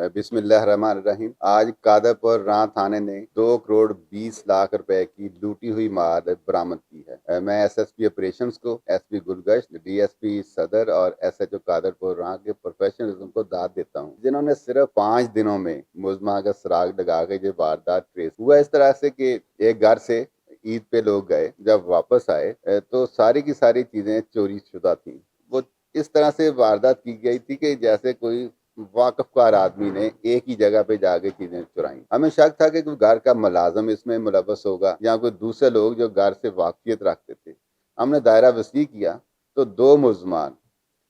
بسم اللہ الرحمن الرحیم۔ آج قادرپور راں تھانے نے 2 کروڑ 20 لاکھ روپے کی لوٹی ہوئی مال برآمد کی ہے۔ میں ایس ایس پی آپریشنز کو، S P Gulgasht, D S P صدر اور ایس ایچ او قادرپور راں کے پروفیشنلزم کو داد دیتا ہوں، جنہوں نے صرف 5 دنوں میں ملزمہ کا سراغ لگا کے یہ واردات ٹریس ہوا اس طرح سے کہ ایک گھر سے عید پہ لوگ گئے، جب واپس آئے تو ساری کی ساری چیزیں چوری شدہ تھیں۔ وہ اس طرح سے واردات کی گئی تھی کہ جیسے کوئی واقف کار آدمی نے ایک ہی جگہ پہ جا کے چیزیں چرائیں۔ ہمیں شک تھا کہ کوئی گھر کا ملازم اس میں ملوث ہوگا یا کوئی دوسرے لوگ جو گھر سے واقفیت رکھتے تھے۔ ہم نے دائرہ وسیع کیا تو 2 ملزمان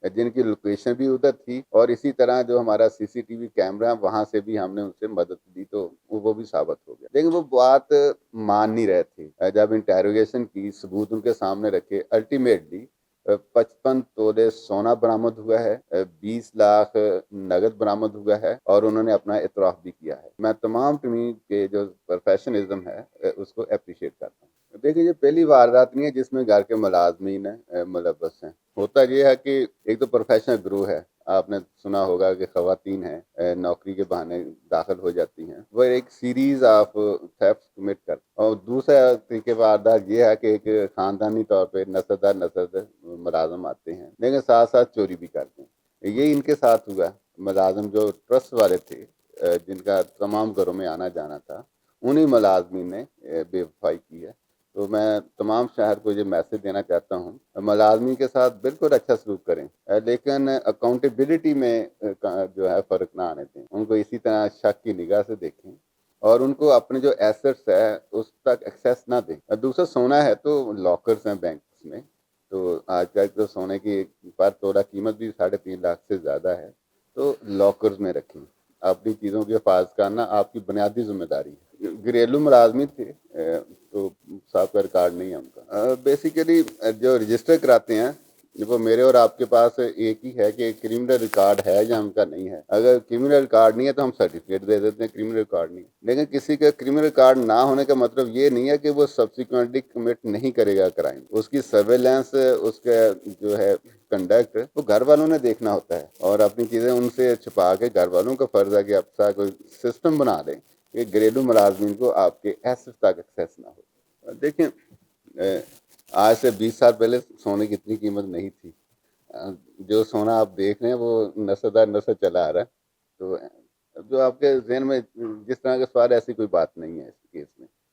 جن کی لوکیشن بھی ادھر تھی اور اسی طرح جو ہمارا سی سی ٹی وی کیمرہ وہاں سے بھی ہم نے ان سے مدد لی تو وہ بھی ثابت ہو گیا، لیکن وہ بات مان نہیں رہے تھے۔ جب انٹیروگیشن کی، ثبوت ان کے سامنے رکھے، الٹیمیٹلی 55 تولے سونا برآمد ہوا ہے، 20 لاکھ نگد برآمد ہوا ہے اور انہوں نے اپنا اعتراف بھی کیا ہے۔ میں تمام ٹیم کے جو پروفیشنلزم ہے اس کو اپریشیٹ کرتا ہوں۔ دیکھیں، یہ پہلی واردات نہیں ہے جس میں گھر کے ملازمین ملوث ہیں۔ ہوتا یہ ہے کہ ایک تو پروفیشنل گروہ ہے، آپ نے سنا ہوگا کہ خواتین ہیں نوکری کے بہانے داخل ہو جاتی ہیں، وہ ایک سیریز آف تھیفٹ کمٹ کرتے ہیں۔ اور دوسرا طریقے واردات یہ ہے کہ ایک خاندانی طور پہ نسل در نسل ملازم آتے ہیں لیکن ساتھ ساتھ چوری بھی کرتے ہیں۔ یہ ان کے ساتھ ہوا۔ ملازم جو ٹرسٹ والے تھے جن کا تمام گھروں میں آنا جانا تھا، انہی ملازمین نے بے وفائی کی ہے۔ تو میں تمام شہر کو یہ میسج دینا چاہتا ہوں، ملازمین کے ساتھ بالکل اچھا سلوک کریں لیکن اکاؤنٹیبلٹی میں جو ہے فرق نہ آنے دیں۔ ان کو اسی طرح شک کی نگاہ سے دیکھیں اور ان کو اپنے جو ایسٹس ہے اس تک ایکسیس نہ دیں۔ دوسرا سونا ہے تو لاکرز ہیں بینکس میں، تو آج کل تو سونے کی پر تولہ قیمت بھی 3.5 لاکھ سے زیادہ ہے، تو لاکرز میں رکھیں۔ اپنی چیزوں کے حفاظت کرنا آپ کی بنیادی ذمہ داری ہے۔ گھریلو ملازمین تھے تو صاحب کا ریکارڈ نہیں ہے ان کا۔ بیسیکلی جو رجسٹر کراتے ہیں وہ میرے اور آپ کے پاس ایک ہی ہے کہ کرمنل ریکارڈ ہے یا ان کا نہیں ہے۔ اگر کرمنل ریکارڈ نہیں ہے تو ہم سرٹیفکیٹ دے دیتے ہیں کرمنل ریکارڈ نہیں ہے، لیکن کسی کا کرمنل ریکارڈ نہ ہونے کا مطلب یہ نہیں ہے کہ وہ سبسیکوینٹلی کمٹ نہیں کرے گا کرائم۔ اس کی سرویلنس، اس کا جو ہے کنڈکٹ، وہ گھر والوں نے دیکھنا ہوتا ہے اور اپنی چیزیں ان سے چھپا کے گھر والوں کا فرض ہے کہ اپنا کوئی سسٹم بنا لیں کہ گھریلو ملازمین کو آپ کے ایسٹ تک ایکسیس نہ ہو۔ دیکھیں، آج سے 20 سال پہلے سونے کی اتنی قیمت نہیں تھی۔ جو سونا آپ دیکھ رہے ہیں وہ نسل در نسل چلا آ رہا ہے۔ تو جو آپ کے ذہن میں جس طرح کا سوال ہے، ایسی کوئی بات نہیں ہے اس کیس میں۔